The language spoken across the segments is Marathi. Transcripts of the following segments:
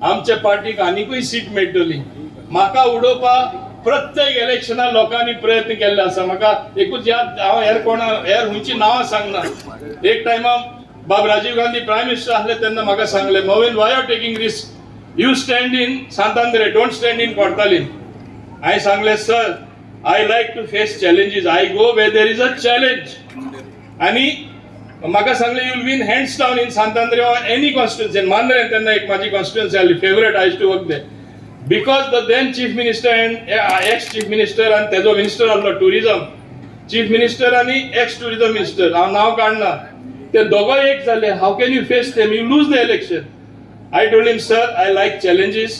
आमच्या पार्टीक आनीकूय सीट मेळटली। म्हाका उडोवपाक प्रत्येक इलेक्शनात लोकांनी प्रयत्न केल्ले आसा। म्हाका एकूच याद, हांव हेर हुंयची नांवां सांगना। एक टायमार बाब राजीव गांधी प्रायम मिनिस्टर आसले तेन्ना म्हाका सांगले, Mauvin why are taking risk, you stand in St Andre, don't stand in Cortalim. हांवें सांगले, sir I like to face challenges, I go where there is a challenge. आनी म्हाका सांगले, you will win hands down in St Andre or any constituency. Mandrem तेन्ना एक माझी कॉन्स्टिट्युएन्सी आसली, favourite, I used to work there, because the then chief minister and ex chief minister आनी तेजो मिनिस्टर आसलो टुरिझम, चीफ मिनिस्टर आनी एक्स टुरिझम मिनिस्टर, हांव नांव काडना, ते दोगोय एक जाले। How can you face them, you lose the election. I told him, sir, I like challenges,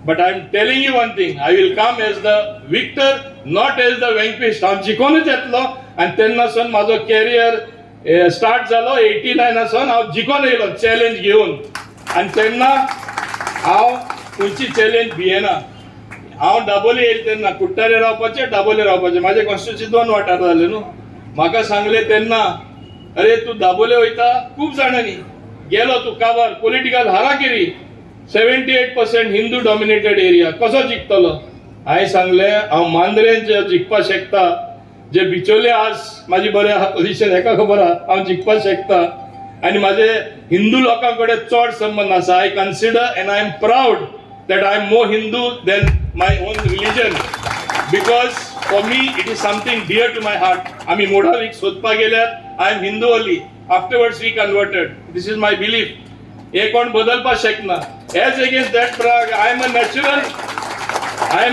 but I'm telling you one thing, I will come as the victor, not as the vanquished. हांव जिखोनूच येतलो आनी तेन्नासून म्हाजो कॅरियर स्टार्ट जालो 89 हांव जिखोन येयलो चॅलेंज घेवन। आनी तेन्ना हांव खंयची चॅलेंज भियेना। हांव दाबोले येयले तेन्ना कुट्टारे रावपाचें, दाबोले रावपाचें, म्हाजे कॉन्स्टिट्युएन्सी 2 वाठार जाले न्हू। म्हाका सांगले तेन्ना, अरे तूं दाबोले वयता, खूब जाणांनी गेलो तू काबार, पॉलिटिकल हाराकिरी, 78% हिंदू डॉमिनेटेड एरिया, कसो जिखतलो? हांवें सांगले, हांव मांद्रेन जे जिखपाक शकता, जे बिचोले आज माझी बरें आहा पोजिशन, हेका खबर आहा, हांव जिखपाक शकता। आनी म्हाजे हिंदू लोकां कडेन चड संबंध आसा। I consider and I am proud that I am more Hindu than my own religion, because for me it is something dear to my heart. आमी मोडावीक सोदपाक गेल्यार I am Hindu only, afterwards we converted, this is my belief, हे कोण बदलपाक शकना। as against that I am a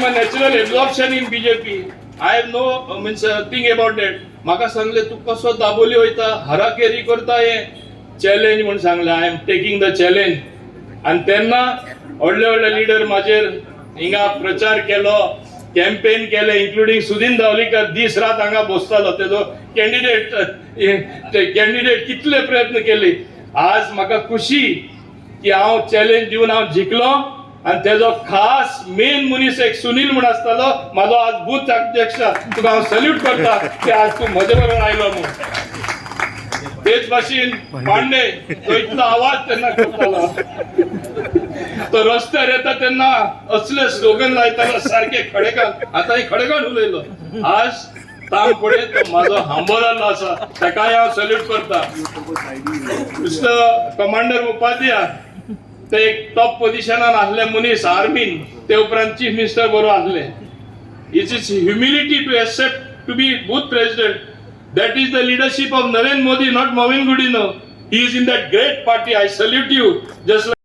natural absorption in BJP, I have no thing about that। म्हाका सांगले, तू कसो दाबोली वयता, हाराकेरी करता, हे चॅलेंज म्हणून सांगले। I am taking the challenge. आनी तेन्ना व्हडले व्हडले लिडर म्हाजेर हिंगा प्रचार केलो, कॅम्पेन केले, इन्क्लुडिंग सुदीन धावलीकर दीस रात हांगा बसतालो, तेजो कॅन्डिडेट कितले प्रयत्न केले। आज म्हाका खुशी की हांव चॅलेंज दिवन हांव जिखलो। आनी तेजो खास मेन मनीस एक सुनील म्हूण आसतालो, म्हाजो आज बूथ अध्यक्ष, तुका हांव सॅल्यूट करता की आज तूं म्हजे बरोबर आयलो म्हूण। तेच भाशेन पांडे, तो इतलो आवाज तेन्ना करतालो, तो रस्त्यार येता तेन्ना असले स्लोगन लायतालो सारखे खडेकान, आतां खडेकान उलयलो। आज ताम पळय, तो म्हाजो हांबो जाल्लो आसा, ताकाय हांव सॅल्यूट करता। मिस्टर कमांडर उपाध्याय, ते एक टॉप पोजिशनान आसले मनीस आर्मीन, ते उपरांत चीफ मिनिस्टर बरोबर आसले। It is humility to accept to be booth president, that is the leadership of Narendra Modi, not Movind Gudino. He is in that great party. I salute you. Just like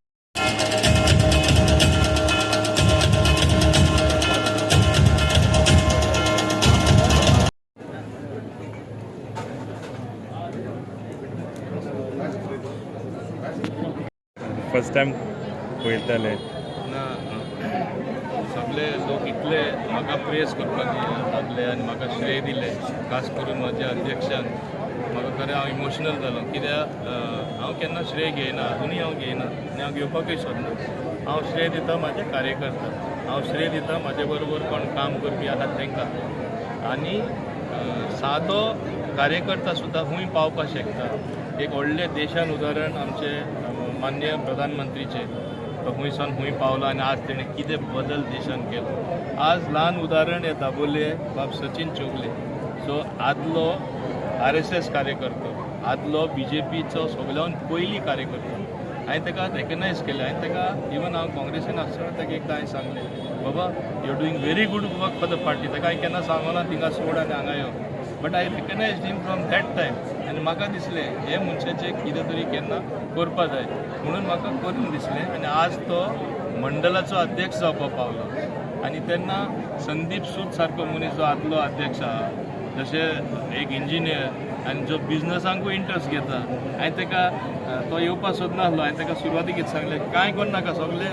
first time पळयताले सगळे लोक इतले म्हाका प्रेस करपाक लागले आनी म्हाका श्रेय दिले, खास करून म्हज्या अध्यक्षान। म्हाका खरें हांव इमोशनल जालो, कित्याक हांव केन्ना श्रेय घेयना, आजुनूय हांव घेयना आनी हांव घेवपाकूय सोदना। हांव श्रेय दिता म्हाजे कार्यकर्त्यांक, हांव श्रेय दिता म्हाजे बरोबर कोण काम करपी आसा तांकां। आनी सादो कार्यकर्ता सुद्दां खूंय पावपाक शकता। एक व्हडले देशान उदाहरण आमचे माननीय प्रधानमंत्रीचे, तो खंयसान खूंय पावलो आनी आज तेणें कितें बदल देशान केलो। आज ल्हान उदाहरण हे दाबोले बाब सचिन चोगले, सो आदलो RSS कार्यकर्तो, आदलो BJPचो सगळ्यान पयली कार्यकर्तो। हांवें ताका रेकग्नायज केलें, हांवें ताका इवन हांव काँग्रेसीन आसतना ताका एकदां हांवें सांगलें, बाबा you are doing very good work for the party. ताका हांवें केन्ना सांगना थिंगा सोड आनी हांगा यो, but I recognised him from that time. आनी म्हाका दिसलें हे मनशाचें कितें तरी केन्ना करपा जाय म्हणून म्हाका करून दिसलें। आनी आज तो मंडलाचो अध्यक्ष जावपाक पावलो। आनी तेन्ना संदीप सूद सारको मनीस जो आदलो अध्यक्ष आहा, जशें एक इंजिनियर आनी जो बिजनसांकूय इंट्रस्ट घेता, हांवें ताका तो येवपाक सोदनासलो। हांवें ताका सुरवातीक कितें सांगलें, कांय करनाका, सगळें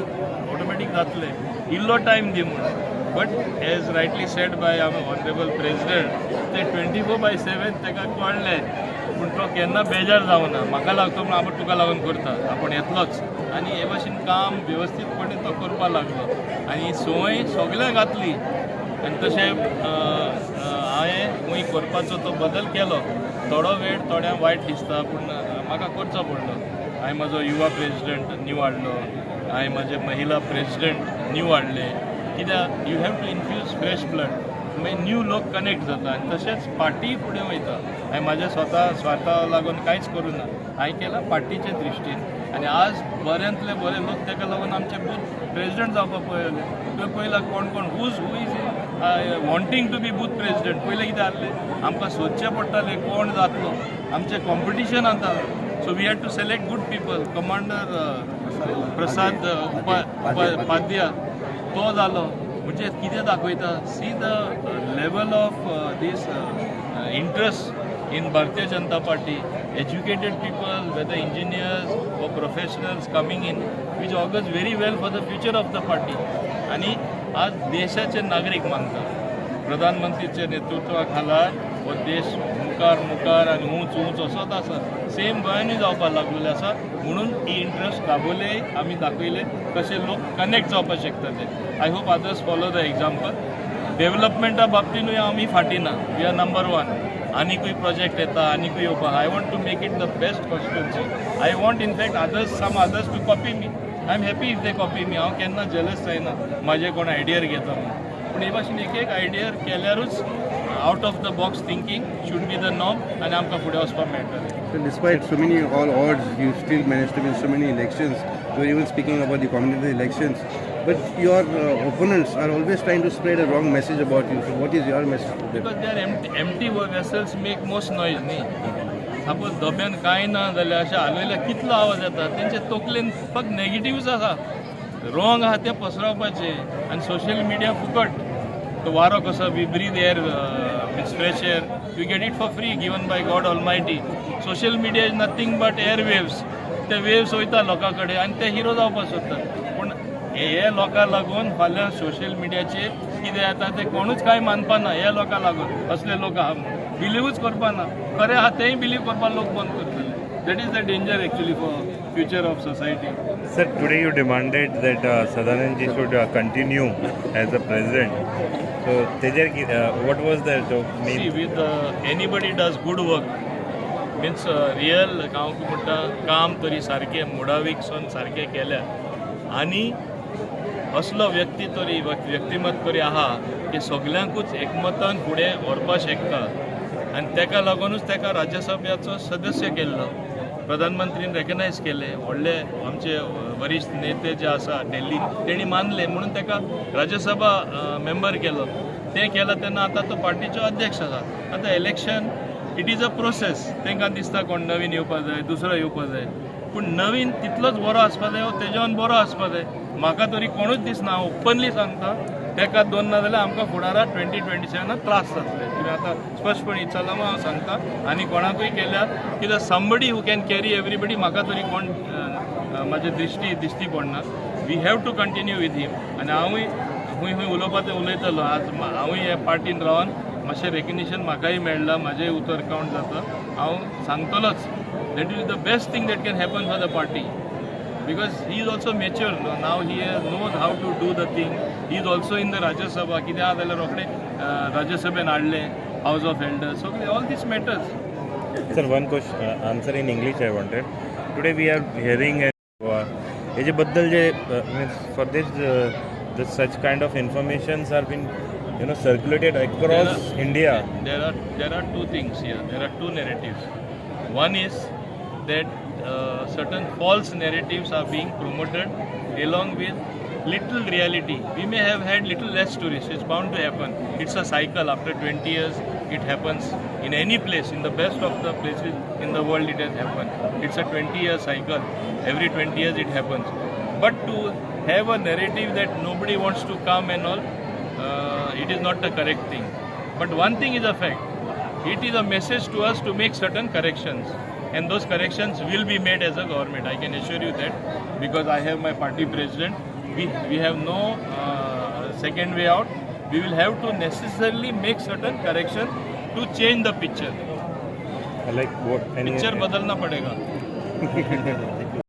ऑटोमॅटीक जातलें, इल्लो टायम दी म्हणून। But as rightly said by our honourable president, ते 24/7 ताका कळ्ळें, पूण तो केन्ना बेजार जावना। म्हाका लागतो म्हूण आपूण तुका लागून करता, आपूण येतलोच। आनी हे भाशेन काम वेवस्थीतपणे तो करपाक लागलो आनी संवय सगळ्यांक घातली। आनी तशें हांवें खूंय करपाचो तो बदल केलो। थोडो वेळ थोड्यांक वायट दिसता, पूण म्हाका करचो पडलो। हांवें म्हजो युवा प्रेसिडेंट निवाडलो हांवें म्हाजे महिला प्रेसिडेंट न्यू हाडले कित्याक you have to infuse fresh blood मागीर न्यू लोक कनेक्ट जाता आनी तशेंच पार्टी फुडें वयता हांवें म्हाज्या स्वार्था लागून कांयच करूं ना हांवें केलां पार्टीचे दृश्टीन आनी आज बऱ्यांतले बरे लोक ताका लागून आमचे बूथ प्रेसिडेंट जावपाक पळयले तुवें पळयलां कोण who is wanting to be booth president पयलें कितें जाल्लें आमकां सोदचें पडटालें कोण जातलो आमचें कॉम्पिटिशन आतां so we had to select good people commander Prasad Upadhyay तो जालो म्हणजे कितें दाखयता see the level of these interest in Bharatiya Janata Party educated people, whether engineers or professionals coming in, which augurs very well for the future of the party. आणि आज देशाचे नागरिक मानता प्रधानमंत्रीचे नेतृत्वाखाला हो देश मुखार आणि उंच असोच आसा सेम गोंयांनी जावपाक लागलेले आसा म्हणून ही इंट्रस्ट दाखोवले आमी दाखयले कशे लोक कनेक्ट जावपाक शकता ते I hope others follow the example डेव्हलपमेंटा बाबतीनूय आमी फाटी ना वी आर नंबर 1 आनीकूय प्रोजेक्ट येता आनीकूय येवपाक I want to make it the best constituency I want in fact others to copy me I am happy if they copy me हांव केन्ना जेलस जायना म्हाजे कोण आयडियार घेता पूण हे भाशेन एक आयडियार केल्यारूच out of the box thinking should be the norm आनी आमकां फुडें वचपाक मेळटलें. So despite so many all odds, you still managed to win so many elections. You were even speaking about the community elections. But your opponents are always trying to spread a wrong message about you. So what is your message? Because they are empty vessels make most noise न्ही सपोज धब्यान कांय ना जाल्यार अशें हालयल्यार कितलो आवाज येता तेंचे तकलेन फक्त नेगेटिव्हच आसा रॉंग आहा तें पसरवपाचें आनी सोशल मिडिया फुकट तो वारो कसो we breathe air means fresh air you get it for free given by God almighty social media is nothing but air waves ते वेव्स वयता लोकां कडेन आनी ते हिरो जावपाक सोदतात पूण हे लोकांक लागून फाल्यां सोशल मिडियाचेर कितें जाता ते कोणूच कांय मानपाना हे लोकांक लागून असले लोक आहा बिलीवूच करपाना खरें आहा तेंय बिलीव करपाक लोक बंद करतले that is the danger actually for future of society. Sir, today you demanded that Sadanand ji should continue as a president. So, what was that mean? See, with anybody does good work, means real काम तरी सारखे मोडावीकसून सारखे केल्या आणि असलो व्यक्तिमत तरी आहा की सगळ्यांकूच एकमतान फुडें व्हरपाक शकता आनी तेका लागूनच तेका राज्यसभेचो सदस्य केल्लो प्रधानमंत्रीन रेकग्नायज केले व्हडले आमचे वरिश्ठ नेते जे आसा दिल्लीन तेणी मानले म्हणून तेका राज्यसभा मेंबर केलो ते केला तेन्ना आतां तो पार्टीचो अध्यक्ष आसा आतां election it is a process तांकां दिसता कोण नवीन येवपाक जाय दुसरो येवपाक जाय पूण नवीन तितलोच बरो आसपा जाय तेज्यान बरो आसपा जाय म्हाका तरी कोणूच दिसना हांव ओपनली सांगता तेका दोन ना जाल्यार आमकां फुडाराक 2027 त्रास जातले तुवें आतां स्पश्टपणे इचारला हांव सांगता आनी कोणाकूय केल्यार कित्याक somebody who can carry everybody म्हाका तरी कोण म्हाजे दिश्टी पडना we have to continue with him आनी हांवूय खंय उलोवपाक तें उलयतलो आज हांवूय ह्या पार्टीन रावन मातशें रेकग्निशन म्हाकाय मेळ्ळां म्हाजेय उतर कावंट जाता हांव सांगतलोच that is the best thing that can happen for the party because he is also mature now he knows how to do the thing he is also in the Rajya Sabha कितें आहा जाल्यार रोखडे Rajya Sabhen हाडले House of Elders so all this matters. Sir, one question answer in English I wanted. Today we are hearing हेजे बद्दल जे means for this such kind of informations are been circulated across India. There are two things here. There are two narratives. One is that certain false narratives are being promoted along with little reality. We may have had little less tourists. It's bound to happen. It's a cycle. After 20 years, it happens in any place. In the best of the places in the world, it has happened. It's a 20-year cycle. Every 20 years, it happens. But to have a narrative that nobody wants to come and all, it is not the correct thing. But one thing is a fact. It is a message to us to make certain corrections. And those corrections will be made as a government. I can assure you that because I have my party president. We have no second way out. We will have to necessarily make certain correction to change the picture. Like what? Picture बदलना पड़ेगा.